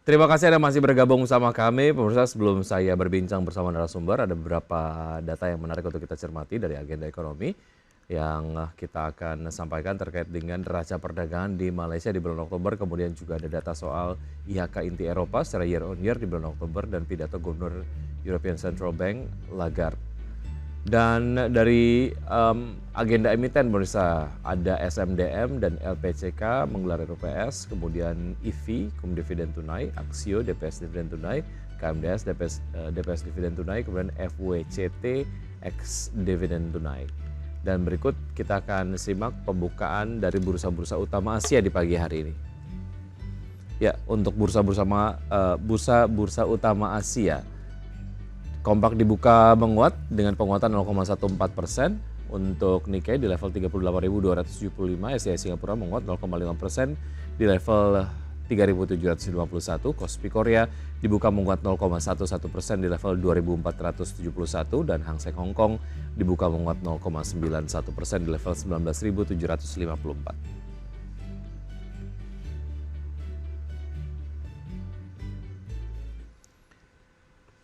Terima kasih Anda masih bergabung sama kami. Pemirsa, sebelum saya berbincang bersama narasumber, ada beberapa data yang menarik untuk kita cermati dari agenda ekonomi yang kita akan sampaikan terkait dengan neraca perdagangan di Malaysia di bulan Oktober. Kemudian juga ada data soal IHK inti Eropa secara year on year di bulan Oktober dan pidato Gubernur European Central Bank Lagarde. Dan dari agenda emiten pemirsa, ada SMDM dan LPCK menggelar RUPS, kemudian IV, dividen tunai, Aksio, DPS dividen tunai, KMDS, DPS dividen tunai, kemudian FWCT, ex dividen tunai. Dan berikut kita akan simak pembukaan dari bursa-bursa utama Asia di pagi hari ini. Ya, untuk bursa utama Asia, Kompak dibuka menguat dengan penguatan 0,14%. Untuk Nikkei di level 38.275, SCI Singapura menguat 0,5% di level 3.751. Kospi Korea dibuka menguat 0,11% di level 2.471 dan Hang Seng Hong Kong dibuka menguat 0,91% di level 19.754.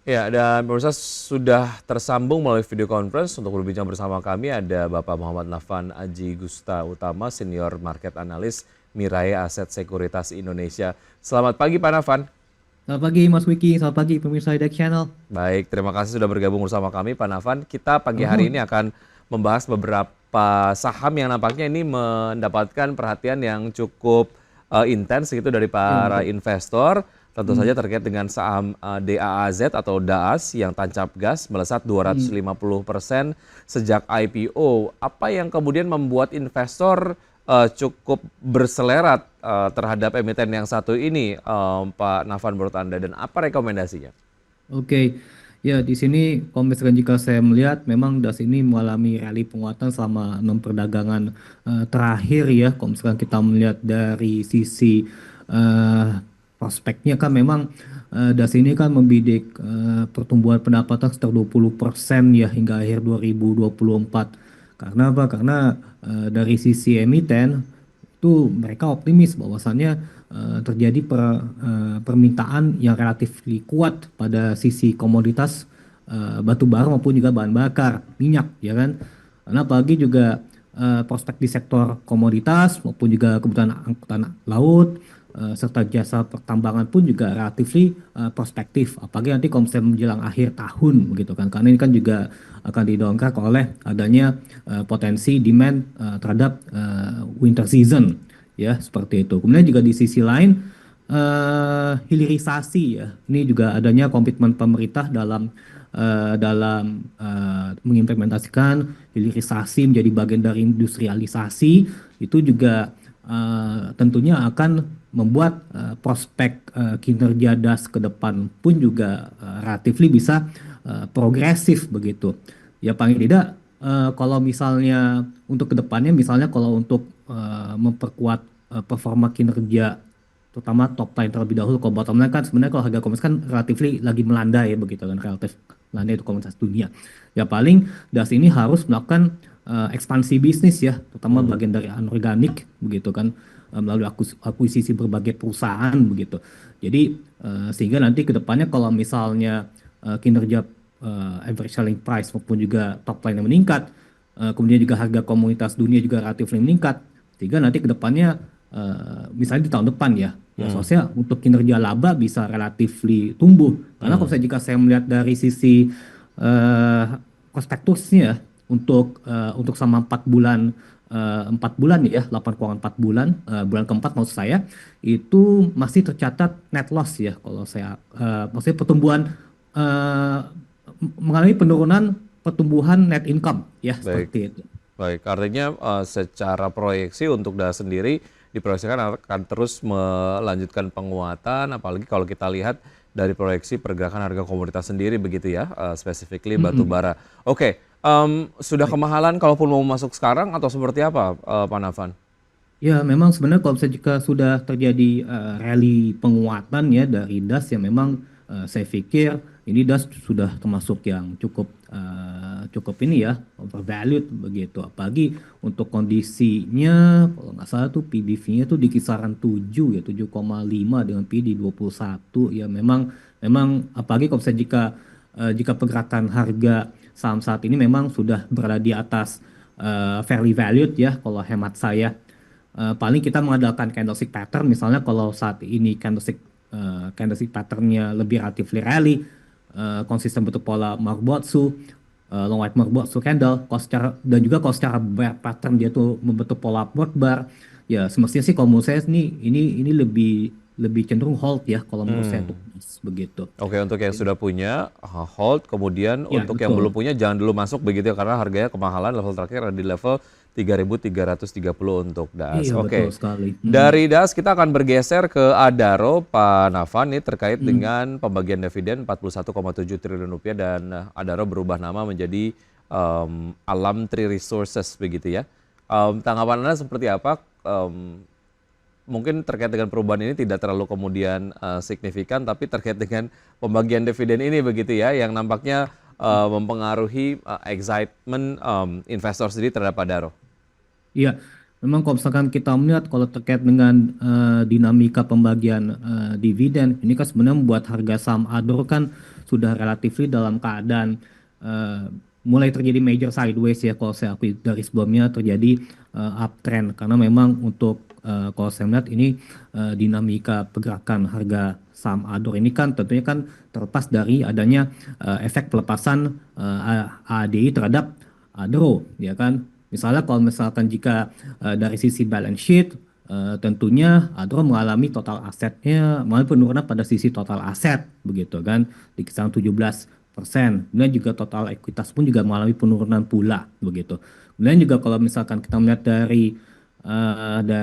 Ya, dan pemirsa sudah tersambung melalui video conference untuk berbincang bersama kami ada Bapak Muhammad Nafan Aji Gusta Utama, Senior Market Analyst Mirae Aset Sekuritas Indonesia. Selamat pagi Pak Nafan. Selamat pagi Mas Wiki, selamat pagi pemirsa Hidayat Channel. Baik, terima kasih sudah bergabung bersama kami Pak Nafan. Kita pagi hari Sama-sama. ini akan membahas beberapa saham yang nampaknya ini mendapatkan perhatian yang cukup intens gitu dari Ya, para betul. investor. Tentu Hmm. saja terkait dengan saham DAAZ atau DAAS yang tancap gas melesat Hmm. 250% sejak IPO. Apa yang kemudian membuat investor cukup berselerat terhadap emiten yang satu ini, Pak Nafan, menurut Anda, dan apa rekomendasinya? Oke, ya di sini kalau misalkan jika saya melihat memang DAS ini mengalami rally penguatan selama 6 perdagangan terakhir ya. Kalau misalkan kita melihat dari sisi eh, prospeknya kan memang DAS ini kan membidik pertumbuhan pendapatan sekitar 20% ya hingga akhir 2024. Karena apa? Karena dari sisi emiten itu mereka optimis bahwasannya terjadi permintaan yang relatif kuat pada sisi komoditas batu bara maupun juga bahan bakar minyak ya kan, karena apalagi juga prospek di sektor komoditas maupun juga kebutuhan angkutan laut serta jasa pertambangan pun juga relatif prospektif, apalagi nanti kalau misalnya menjelang akhir tahun begitu kan, karena ini kan juga akan didongkrak oleh adanya potensi demand terhadap winter season ya seperti itu. Kemudian juga di sisi lain hilirisasi ya, ini juga adanya komitmen pemerintah dalam mengimplementasikan hilirisasi menjadi bagian dari industrialisasi, itu juga tentunya akan membuat prospek kinerja DAS ke depan pun juga relatif bisa progresif begitu. Ya paling tidak kalau misalnya untuk kedepannya, misalnya kalau untuk memperkuat performa kinerja terutama top line terlebih dahulu, kalau bottom line kan sebenarnya kalau harga komoditas kan relatif lagi melandai ya begitu kan, relatif melandai itu komoditas dunia. Ya paling DAS ini harus melakukan ekspansi bisnis ya, terutama Hmm. bagian dari anorganik begitu kan, melalui akuisisi berbagai perusahaan begitu. Jadi sehingga nanti kedepannya kalau misalnya kinerja average selling price maupun juga top line yang meningkat, kemudian juga harga komoditas dunia juga relatif meningkat, sehingga nanti kedepannya misalnya di tahun depan ya, ya Hmm. sosial untuk kinerja laba bisa relatif tumbuh. Karena kalau Hmm. saya jika saya melihat dari sisi eh, prospektusnya untuk sama 4 bulan ya, 8,4 bulan, bulan keempat maksud saya, itu masih tercatat net loss ya. Kalau saya maksudnya pertumbuhan eh, mengalami penurunan pertumbuhan net income ya Baik. seperti itu. Baik, artinya secara proyeksi untuk DAS sendiri diproyeksikan akan terus melanjutkan penguatan, apalagi kalau kita lihat dari proyeksi pergerakan harga komoditas sendiri begitu ya, specifically batu Mm-mm. bara. Oke, sudah Baik. kemahalan kalaupun mau masuk sekarang atau seperti apa, Pak Nafan? Ya, memang sebenarnya kalau misalnya jika sudah terjadi rally penguatan ya dari DAS, ya memang saya pikir ini DAS sudah termasuk yang cukup ini ya, overvalued begitu. Apalagi untuk kondisinya kalau nggak salah tuh PBV-nya tuh di kisaran 7 ya, 7,5 dengan P di 21 ya, memang apalagi kalau misalnya jika pergerakan harga saham saat ini memang sudah berada di atas fairly valued ya kalau hemat saya. Paling kita mengandalkan candlestick pattern, misalnya kalau saat ini candlestick patternnya lebih relatively rally, konsisten bentuk pola Marubotsu, long white Marubotsu candle, dan juga kalau secara bear pattern dia tuh membentuk pola upward bar, ya semestinya sih kalau menurut saya ini lebih lebih cenderung hold ya kalau menurut saya tuh Hmm. begitu. Oke, untuk yang sudah punya hold, kemudian Ya untuk yang belum betul. punya jangan dulu masuk begitu ya karena harganya kemahalan, level terakhir ada di level 3.330 untuk DAS. Iya betul Oke. sekali. Dari DAS kita akan bergeser ke Adaro, Pak Navan, ini terkait Mm. dengan pembagian dividen 41,7 triliun rupiah dan Adaro berubah nama menjadi Alam Tree Resources begitu ya. Tanggapan Anda seperti apa? Mungkin terkait dengan perubahan ini tidak terlalu kemudian signifikan, tapi terkait dengan pembagian dividen ini begitu ya, yang nampaknya mempengaruhi excitement investor sendiri terhadap Adaro. Iya, memang kalau misalkan kita melihat kalau terkait dengan dinamika pembagian dividen, ini kan sebenarnya membuat harga saham Adro kan sudah relatif dalam keadaan eh, mulai terjadi major sideways ya, kalau saya akui dari sebelumnya terjadi uptrend, karena memang untuk kalau saya melihat ini dinamika pergerakan harga saham Adro ini kan tentunya kan terlepas dari adanya efek pelepasan ADI terhadap Adro, ya kan. Misalnya kalau misalkan jika dari sisi balance sheet, tentunya Adro mengalami total asetnya, mengalami penurunan pada sisi total aset, begitu kan, di kisaran 17%. Kemudian juga total ekuitas pun juga mengalami penurunan pula, begitu. Kemudian juga kalau misalkan kita melihat dari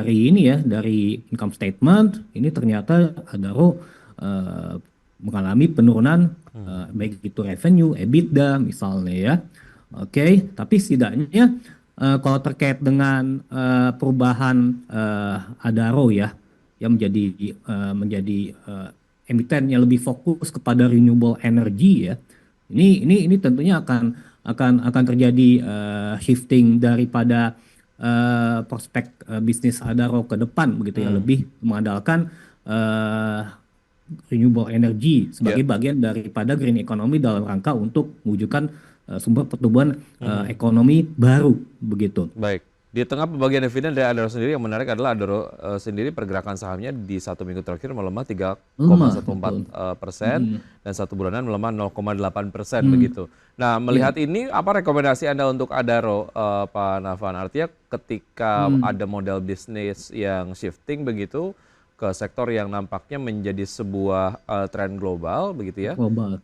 ini ya, dari income statement, ini ternyata Adro mengalami penurunan baik itu revenue, EBITDA misalnya ya. Oke, tapi setidaknya kalau terkait dengan perubahan Adaro ya, yang menjadi emiten yang lebih fokus kepada renewable energy ya, ini tentunya akan terjadi shifting daripada prospek bisnis Adaro ke depan begitu ya, Hmm, lebih mengandalkan eh, renewable energy ya. sebagai bagian daripada green economy dalam rangka untuk mewujudkan sumber pertumbuhan Mhm. ekonomi baru begitu. Baik. Di tengah pembagian dividen dari Adaro sendiri yang menarik adalah Adaro sendiri pergerakan sahamnya di satu minggu terakhir melemah Lemah 3,14 betul. persen Mm, dan satu bulanan melemah 0,8% mm, begitu. Nah, ya. melihat ini apa rekomendasi Anda untuk Adaro, Pak Navan? Artinya ketika Mm, ada model bisnis yang shifting begitu ke sektor yang nampaknya menjadi sebuah tren global begitu ya. global.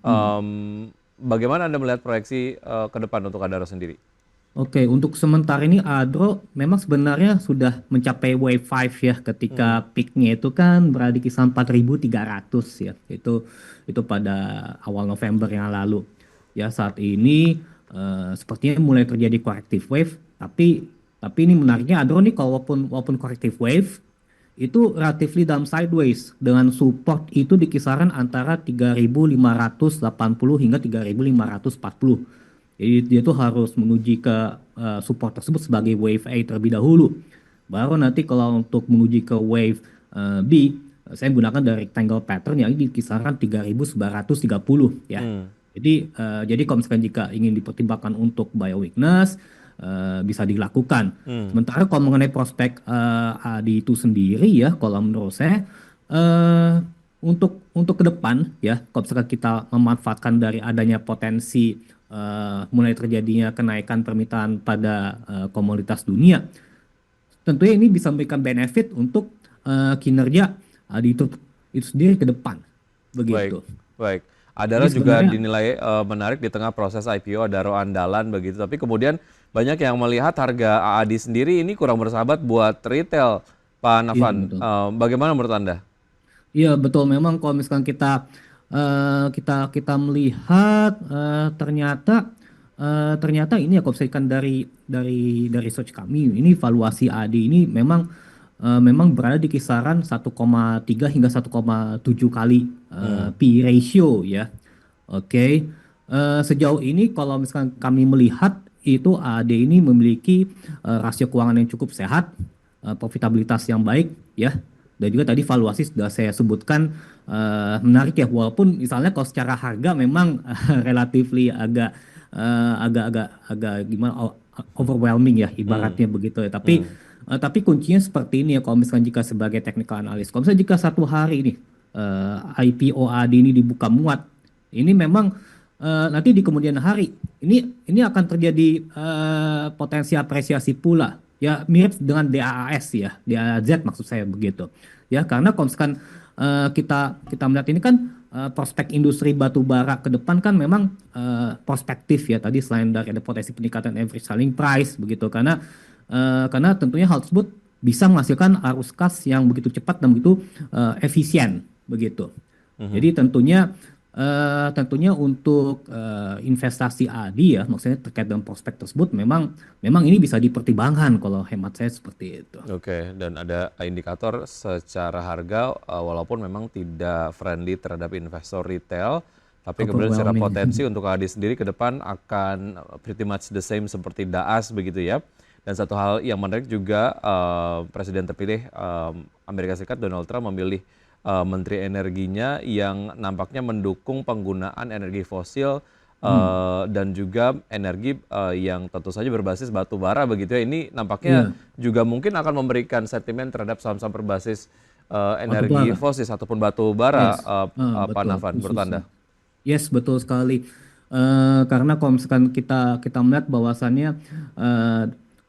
Bagaimana Anda melihat proyeksi ke depan untuk Adaro sendiri? Oke, untuk sementara ini Adro memang sebenarnya sudah mencapai wave 5 ya, Hmm. ketika peaknya itu kan berada di kisaran 4.300 ya. Itu pada awal November yang lalu. Ya, saat ini sepertinya mulai terjadi corrective wave, tapi ini menariknya Adro nih, walaupun corrective wave itu relatively dalam sideways dengan support itu di kisaran antara 3.580 hingga 3.540. Jadi dia tuh harus menguji ke support tersebut sebagai wave A terlebih dahulu. Baru nanti kalau untuk menguji ke wave B, saya menggunakan dari rectangle pattern yang di kisaran 3.930 ya. Hmm. Jadi kalau misalkan jika ingin dipertimbangkan untuk buy weakness, bisa dilakukan. Hmm. Sementara kalau mengenai prospek ADI itu sendiri ya, kalau menurut saya eh, untuk ke depan ya, kalau misalkan kita memanfaatkan dari adanya potensi mulai terjadinya kenaikan permintaan pada komoditas dunia, tentunya ini bisa memberikan benefit untuk kinerja ADI itu sendiri ke depan, Baik, begitu. baik. Jadi Adaro juga sebenarnya dinilai menarik di tengah proses IPO Adaro andalan begitu. Tapi kemudian banyak yang melihat harga AAD sendiri ini kurang bersahabat buat retail, Pak iya Navan. betul. Bagaimana menurut Anda? Iya betul, memang kalau misalkan kita melihat ternyata ini ya, kalau misalkan dari research kami ini valuasi AD ini memang memang berada di kisaran 1,3 hingga 1,7 kali P ratio ya. Oke. Sejauh ini kalau misalkan kami melihat itu AAD ini memiliki rasio keuangan yang cukup sehat, profitabilitas yang baik ya. Dan juga tadi valuasi sudah saya sebutkan menarik ya, walaupun misalnya kalau secara harga memang relatively agak gimana overwhelming ya Hmm, ibaratnya begitu ya. Tapi hmm, kuncinya seperti ini ya, kalau misalkan jika sebagai technical analyst, kalau misalnya jika satu hari ini IPO AD ini dibuka muat, ini memang nanti di kemudian hari ini akan terjadi potensi apresiasi pula ya, mirip dengan DAAS ya, DAZ maksud saya begitu ya, karena kalau misalkan kita melihat ini kan prospek industri batu bara ke depan kan memang prospektif ya, tadi selain dari ada potensi peningkatan average selling price begitu, karena tentunya hal tersebut bisa menghasilkan arus kas yang begitu cepat dan begitu efisien begitu. mhm. Jadi tentunya untuk investasi ADI ya, maksudnya terkait dengan prospek tersebut memang memang ini bisa dipertimbangkan kalau hemat saya seperti itu. Oke, dan ada indikator secara harga walaupun memang tidak friendly terhadap investor retail, tapi kemudian secara potensi Overwhelming. untuk ADI sendiri ke depan akan pretty much the same seperti DAAS begitu ya. Dan satu hal yang menarik juga Presiden terpilih Amerika Serikat Donald Trump memilih Menteri Energinya yang nampaknya mendukung penggunaan energi fosil Hmm. dan juga energi yang tentu saja berbasis batu bara begitu ya. Ini nampaknya Iya, juga mungkin akan memberikan sentimen terhadap saham-saham berbasis batu energi bara. fosil ataupun batu bara, Yes, Pak betul, Nafan, menurut Anda? khususnya. Yes, betul sekali. Karena kalau misalkan kita kita melihat bahwasannya eh,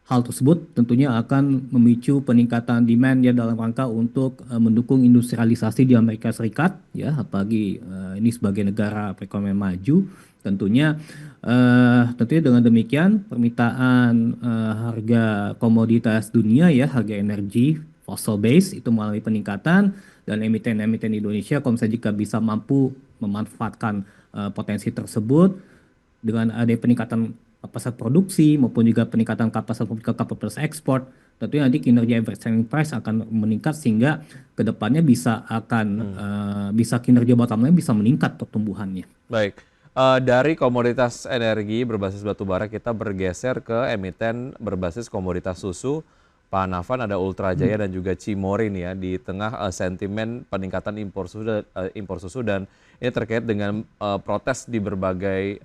hal tersebut tentunya akan memicu peningkatan demand ya dalam rangka untuk mendukung industrialisasi di Amerika Serikat ya, apalagi ini sebagai negara perekonomian maju. Tentunya dengan demikian permintaan harga komoditas dunia ya, harga energi fossil base itu mengalami peningkatan, dan emiten-emiten Indonesia kalau misalnya jika bisa mampu memanfaatkan potensi tersebut dengan ada peningkatan kapasitas produksi maupun juga peningkatan kapasitas ekspor, tentunya nanti kinerja average selling price akan meningkat sehingga kedepannya bisa kinerja bottom line bisa meningkat pertumbuhannya. Baik, dari komoditas energi berbasis batu bara kita bergeser ke emiten berbasis komoditas susu. Pak Nafan, ada Ultra Jaya dan juga Cimory nih ya di tengah sentimen peningkatan impor susu dan ini terkait dengan protes di berbagai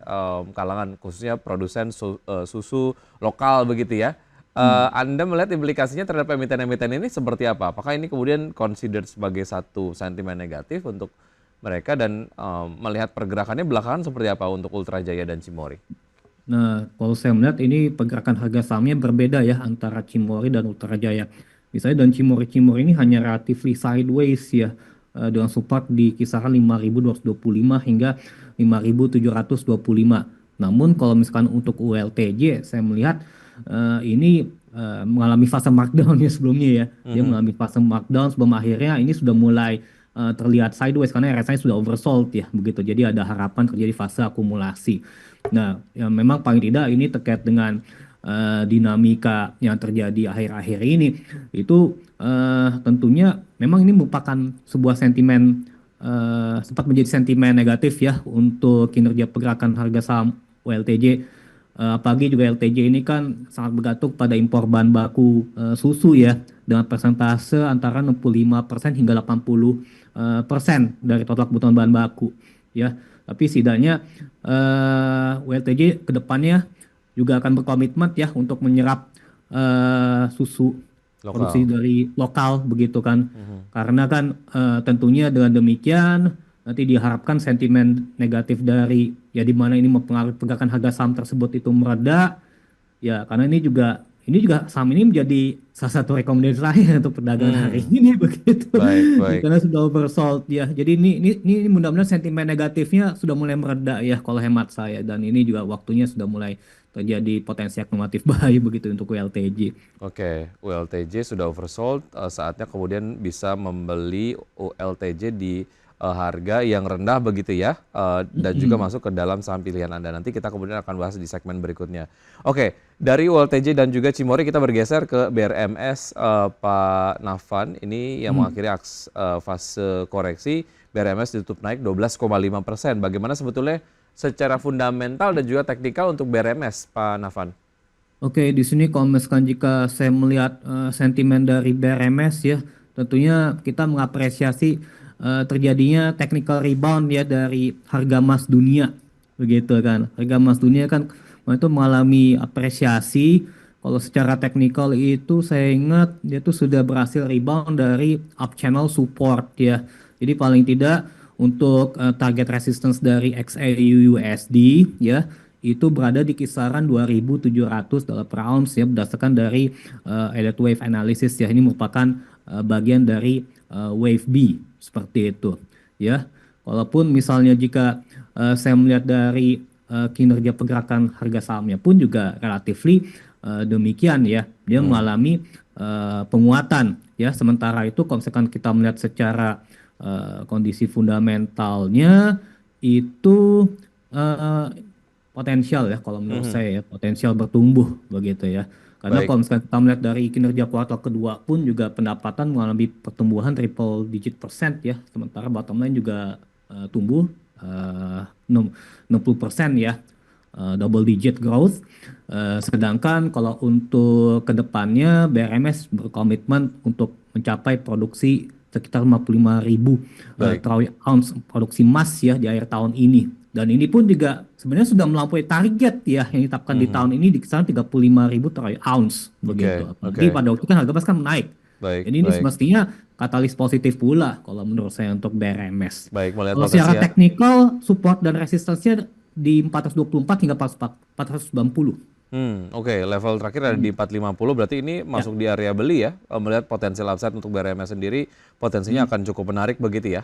kalangan khususnya produsen susu lokal begitu ya. Anda melihat implikasinya terhadap emiten-emiten ini seperti apa? Apakah ini kemudian considered sebagai satu sentimen negatif untuk mereka dan melihat pergerakannya belakangan seperti apa untuk Ultra Jaya dan Cimory? Nah, kalau saya melihat ini pergerakan harga sahamnya berbeda ya antara Cimory dan Ultra Jaya. Misalnya dan Cimory ini hanya relatively sideways ya, dengan support di kisaran 5.225 hingga 5.725. Namun kalau misalkan untuk ULTJ saya melihat ini mengalami fase markdown ya sebelumnya ya. Dia Mhm. mengalami fase markdown sebelum akhirnya ini sudah mulai terlihat sideways karena RSI sudah oversold ya begitu. Jadi ada harapan terjadi fase akumulasi. Nah, ya memang paling tidak ini terkait dengan dinamika yang terjadi akhir-akhir ini itu tentunya memang ini merupakan sebuah sentimen, sempat menjadi sentimen negatif ya untuk kinerja pergerakan harga saham ULTJ. Apalagi juga LTJ ini kan sangat bergantung pada impor bahan baku susu ya, dengan persentase antara 65% hingga 80% dari total kebutuhan bahan baku ya. Tapi setidaknya WLTJ kedepannya juga akan berkomitmen ya untuk menyerap susu produksi Lokal. dari lokal begitu kan. Mhm. Karena kan tentunya dengan demikian nanti diharapkan sentimen negatif dari ya di mana ini mempengaruhi pergerakan harga saham tersebut itu mereda. Ya, karena ini juga saham ini menjadi salah satu rekomendasi saya untuk perdagangan hari Hmm, ini begitu. baik, baik. Karena sudah oversold ya. Jadi ini mudah-mudahan sentimen negatifnya sudah mulai mereda ya kalau hemat saya, dan ini juga waktunya sudah mulai terjadi potensi akumulatif baik begitu untuk WLTJ. Oke, ULTJ sudah oversold, saatnya kemudian bisa membeli ULTJ di harga yang rendah begitu ya, dan juga masuk ke dalam saham pilihan Anda. Nanti kita kemudian akan bahas di segmen berikutnya. Oke, dari ULTJ dan juga Cimori kita bergeser ke BRMS, Pak Nafan. Ini yang mengakhiri fase koreksi. BRMS ditutup naik 12,5%. Bagaimana sebetulnya secara fundamental dan juga teknikal untuk BRMS, Pak Nafan? Oke, di sini kalau misalkan jika saya melihat sentimen dari BRMS ya, tentunya kita mengapresiasi terjadinya technical rebound ya dari harga emas dunia, begitu kan. Harga emas dunia kan itu mengalami apresiasi. Kalau secara teknikal itu saya ingat dia tuh sudah berhasil rebound dari up channel support ya. Jadi paling tidak untuk target resistance dari XAUUSD ya itu berada di kisaran 2.700 dolar per ounce ya berdasarkan dari elliott wave analysis ya, ini merupakan bagian dari wave B seperti itu ya. Walaupun misalnya jika saya melihat dari kinerja pergerakan harga sahamnya pun juga relatifly demikian ya, dia mengalami penguatan ya. Sementara itu kalau misalkan kita melihat secara kondisi fundamentalnya itu uh, potensial ya kalau menurut saya ya, potensial bertumbuh begitu ya. Karena Baik. kalau misalkan kita melihat dari kinerja kuartal kedua pun juga pendapatan mengalami pertumbuhan triple digit persen ya. Sementara bottom line juga tumbuh 60% ya, double digit growth. Sedangkan kalau untuk kedepannya BRMS berkomitmen untuk mencapai produksi sekitar 55.000 Baik. troy ounce produksi emas ya di akhir tahun ini. Dan ini pun juga sebenarnya sudah melampaui target ya yang ditetapkan di tahun ini di kisaran 35.000 troy ounce begitu. Oke, Apalagi oke. pada waktu itu kan harga emas kan naik. Baik, Jadi ini baik. semestinya katalis positif pula kalau menurut saya untuk BRMS. Baik, melihat Kalau potensi secara ya. teknikal support dan resistensinya di 424 hingga 490. Oke. Level terakhir ada di 450, berarti ini Ya. masuk di area beli ya. Melihat potensial upside untuk BRMS sendiri, potensinya akan cukup menarik begitu ya.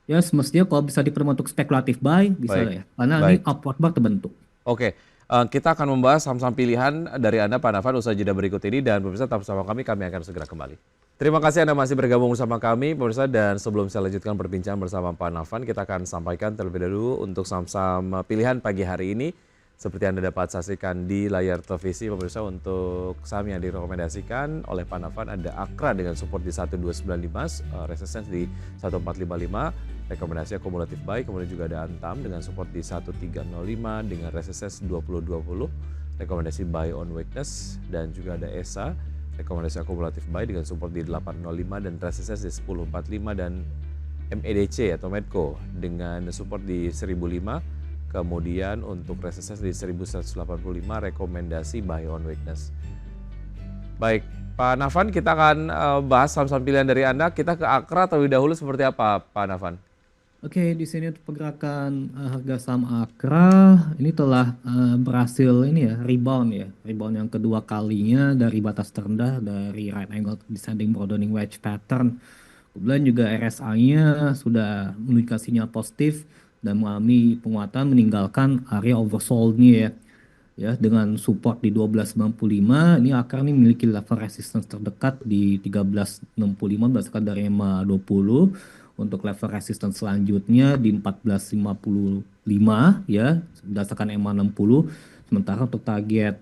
Ya semestinya kalau bisa diperlukan untuk spekulatif buy bisa Baik, lah ya. Karena ini baik. upward bar terbentuk. Oke, kita akan membahas saham-saham pilihan dari Anda, Pak Nafan, usai jeda berikut ini. Dan pemirsa tetap bersama kami akan segera kembali. Terima kasih Anda masih bergabung bersama kami, pemirsa. Dan sebelum saya lanjutkan perbincangan bersama Pak Nafan, kita akan sampaikan terlebih dahulu untuk saham-saham pilihan pagi hari ini. Seperti Anda dapat saksikan di layar televisi, pemirsa, untuk saham yang direkomendasikan oleh Pak Nafan ada Akra dengan support di 1295, resistance di 1455, rekomendasi akumulatif buy, kemudian juga ada Antam dengan support di 1305 dengan resistance 2020, rekomendasi buy on weakness, dan juga ada ESA, rekomendasi akumulatif buy dengan support di 805 dan resistance di 1045, dan MEDC atau Medco dengan support di 1005. Kemudian untuk resistance di 1185, rekomendasi buy on weakness. Baik, Pak Nafan, kita akan bahas saham-saham pilihan dari Anda. Kita ke Akra terlebih dahulu, seperti apa, Pak Nafan? Oke, di sini untuk pergerakan harga saham Akra ini telah berhasil ini ya rebound yang kedua kalinya dari batas terendah dari right angle descending broadening wedge pattern. Kemudian juga RSI-nya sudah menunjukkan sinyal positif dan mengalami penguatan meninggalkan area oversold-nya ya. Ya, dengan support di 1295, ini Akar ini memiliki level resistance terdekat di 1365 berdasarkan dari EMA 20. Untuk level resistance selanjutnya di 1455 ya berdasarkan EMA 60. Sementara untuk target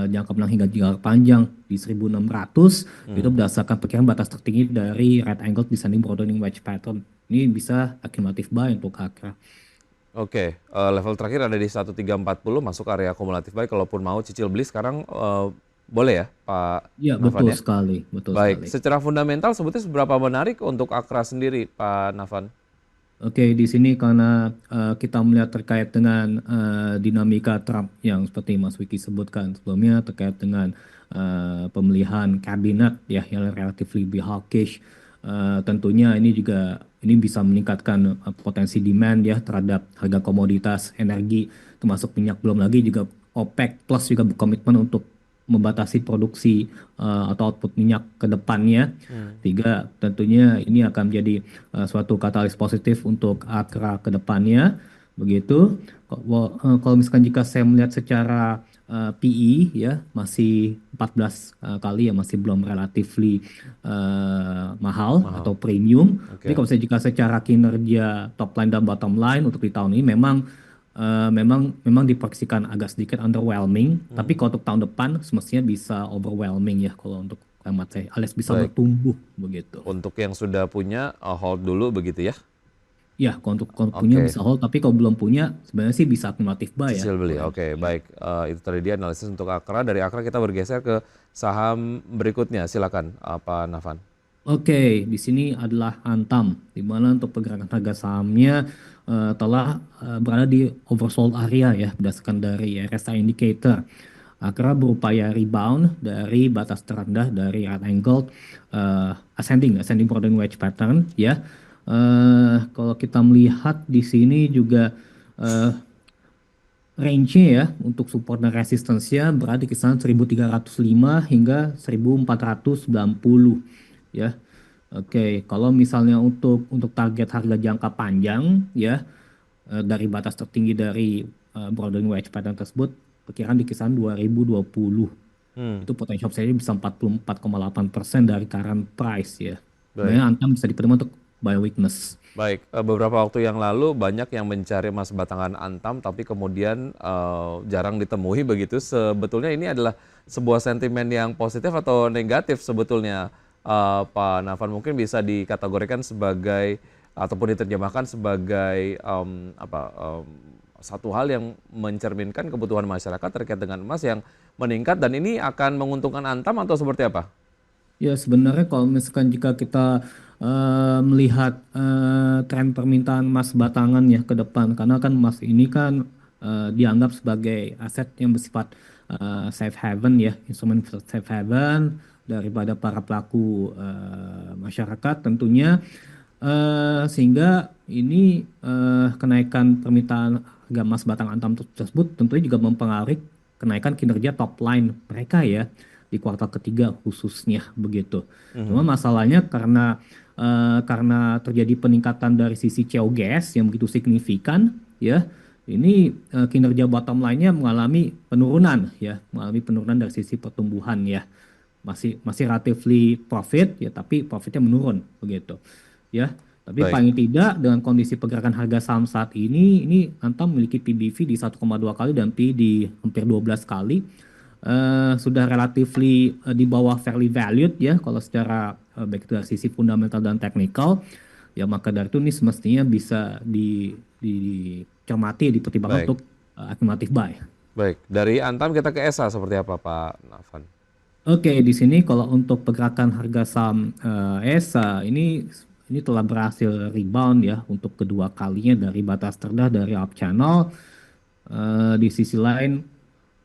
jangka menengah hingga jangka panjang di 1600 itu berdasarkan perkiraan batas tertinggi dari right angle descending broadening wedge pattern. Ini bisa accumulative buy untuk Akra. Oke, level terakhir ada di 1340, masuk area akumulatif buy. Kalaupun mau cicil beli sekarang boleh ya, Pak Ya, Nafan betul ya? sekali, betul Baik, sekali. secara fundamental sebetulnya seberapa menarik untuk Akra sendiri, Pak Nafan? Oke, di sini karena kita melihat terkait dengan dinamika Trump yang seperti Mas Wiki sebutkan sebelumnya terkait dengan pemilihan kabinet ya yang relatif lebih hawkish. Tentunya ini juga ini bisa meningkatkan potensi demand ya terhadap harga komoditas energi termasuk minyak, belum lagi juga OPEC Plus juga berkomitmen untuk membatasi produksi atau output minyak ke depannya. Sehingga tentunya ini akan menjadi suatu katalis positif untuk Akra ke depannya. Begitu. Kalau misalkan jika saya melihat secara PE ya masih 14 kali ya, masih belum relatively mahal Mahal. atau premium. Tapi Oke. kalau saya jika secara kinerja top line dan bottom line untuk di tahun ini memang diproyeksikan agak sedikit underwhelming. Tapi Hmm. kalau untuk tahun depan semestinya bisa overwhelming ya kalau untuk hemat saya, alias bisa Baik. bertumbuh begitu. Untuk yang sudah punya hold dulu begitu ya. Ya, kalau punya Oke. bisa hold, tapi kalau belum punya sebenarnya sih bisa akumulatif buy ya Cicil beli. kalau hemat Oke, saya. baik. Itu tadi dia analisis untuk Akra. Dari Akra kita bergeser ke saham berikutnya. Silakan, Pak Nafan. Oke, di sini adalah Antam, di mana untuk pergerakan harga sahamnya telah berada di oversold area ya, berdasarkan dari RSI indicator. Akra berupaya rebound dari batas terendah dari right angle ascending broadening wedge pattern ya. Kalau kita melihat di sini juga eh, range-nya ya untuk support dan resistance-nya berada di kisaran 1305 hingga 1490 ya. Oke, kalau misalnya untuk target harga jangka panjang ya dari batas tertinggi dari broadening wedge pattern tersebut perkiraan di kisaran 2020. Hmm, Itu potential upside bisa 44,8% dari current price ya. baik. Sebenarnya Antam bisa diterima untuk buy weakness. Baik, beberapa waktu yang lalu banyak yang mencari emas batangan Antam, tapi kemudian jarang ditemui begitu. Sebetulnya ini adalah sebuah sentimen yang positif atau negatif sebetulnya, Pak Nafan, mungkin bisa dikategorikan sebagai ataupun diterjemahkan sebagai satu hal yang mencerminkan kebutuhan masyarakat terkait dengan emas yang meningkat dan ini akan menguntungkan Antam atau seperti apa? Ya, sebenarnya kalau misalkan jika kita melihat tren permintaan emas batangan ya ke depan, karena kan emas ini kan dianggap sebagai aset yang bersifat safe haven ya, instrumen safe haven daripada para pelaku masyarakat tentunya. Sehingga ini kenaikan permintaan harga emas batang antam tersebut tentunya juga mempengaruhi kenaikan kinerja top line mereka ya di kuartal ketiga khususnya begitu. Cuma Mhm. masalahnya karena terjadi peningkatan dari sisi CO gas yang begitu signifikan ya, ini kinerja bottom line-nya mengalami penurunan ya, mengalami penurunan dari sisi pertumbuhan ya. Masih masih relatively profit ya, tapi profitnya menurun begitu ya. Tapi Baik, paling tidak dengan kondisi pergerakan harga saham saat ini Antam memiliki PBV di 1,2 kali dan P di hampir 12 kali. Sudah relatively di bawah fairly valued ya kalau secara baik dari sisi fundamental dan teknikal. Ya maka dari itu ini semestinya bisa dicermati, dipertimbangkan baik, untuk accumulative buy. baik. Dari Antam kita ke ESA seperti apa, Pak Nafan? Oke, di sini kalau untuk pergerakan harga saham ESA ini telah berhasil rebound ya untuk kedua kalinya dari batas terendah dari up channel. Di sisi lain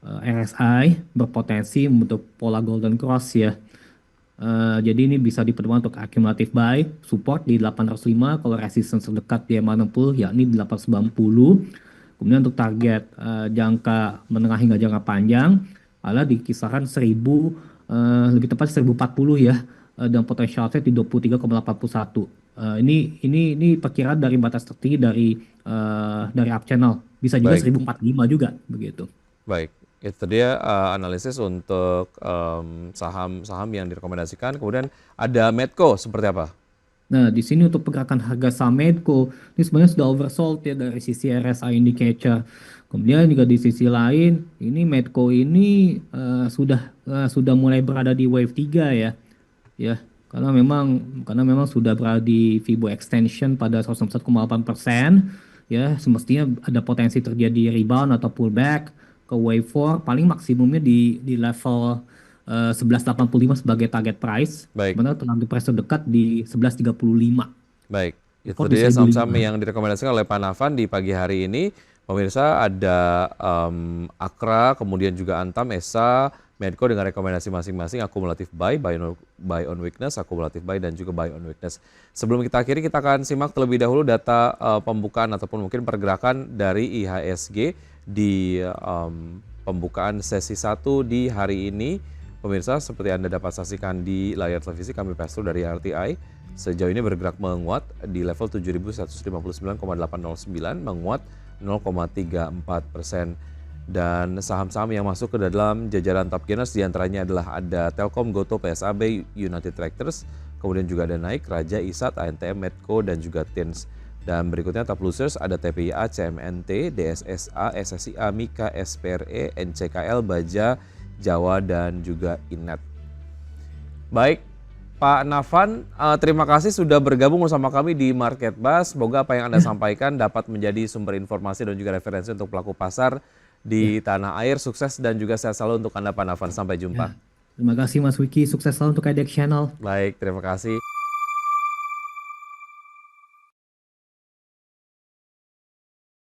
RSI berpotensi membentuk pola golden cross ya. Jadi ini bisa diperlukan untuk accumulative buy, support di 805, kalau resistance terdekat di 560 yakni di 890. Kemudian untuk target jangka menengah hingga jangka panjang adalah di kisaran 1000 lebih tepat 1040 ya dan potential upside di 23,81. Ini perkiraan dari batas tertinggi dari up channel. Bisa juga Baik, 1045 juga begitu. baik. Itu dia analisis untuk saham-saham yang direkomendasikan. Kemudian ada Medco seperti apa? Nah, di sini untuk pergerakan harga saham Medco, ini sebenarnya sudah oversold ya dari sisi RSI indicator. Kemudian juga di sisi lain, ini Medco ini sudah mulai berada di wave 3 ya. Ya, karena memang sudah berada di Fibo extension pada 101,8%. Ya, semestinya ada potensi terjadi rebound atau pullback ke wave 4 paling maksimumnya di level 1185 sebagai target price. Baik, Sebenarnya target price terdekat di 1135. baik. Itu Support di dia saham-saham 1005. yang direkomendasikan oleh Pak Nafan di pagi hari ini. Pemirsa ada Akra, kemudian juga Antam, ESA, Medco dengan rekomendasi masing-masing akumulatif buy on weakness, akumulatif buy dan juga buy on weakness. Sebelum kita akhiri kita akan simak terlebih dahulu data pembukaan ataupun mungkin pergerakan dari IHSG di pembukaan sesi 1 di hari ini. Pemirsa, seperti Anda dapat saksikan di layar televisi kami Pestro dari RTI, sejauh ini bergerak menguat di level 7.159,809, menguat 0,34%. Dan saham-saham yang masuk ke dalam jajaran top gainers diantaranya adalah ada Telkom, Gotoh, PSAB, United Tractors, kemudian juga ada Naik, Raja, Isat, ANTM, Medco, dan juga TINS. Dan berikutnya top losers ada TPIA, CMNT, DSSA, SSIA, Mika, SPRE, NCKL, Baja, Jawa, dan juga Inet. Baik, Pak Nafan, terima kasih sudah bergabung bersama kami di Market Buzz. Semoga apa yang Anda sampaikan dapat menjadi sumber informasi dan juga referensi untuk pelaku pasar di tanah air. Sukses dan juga sehat selalu untuk Anda, Pak Nafan. Sampai jumpa. Terima kasih Mas Wiki, sukses selalu untuk IDX Channel. Baik, terima kasih.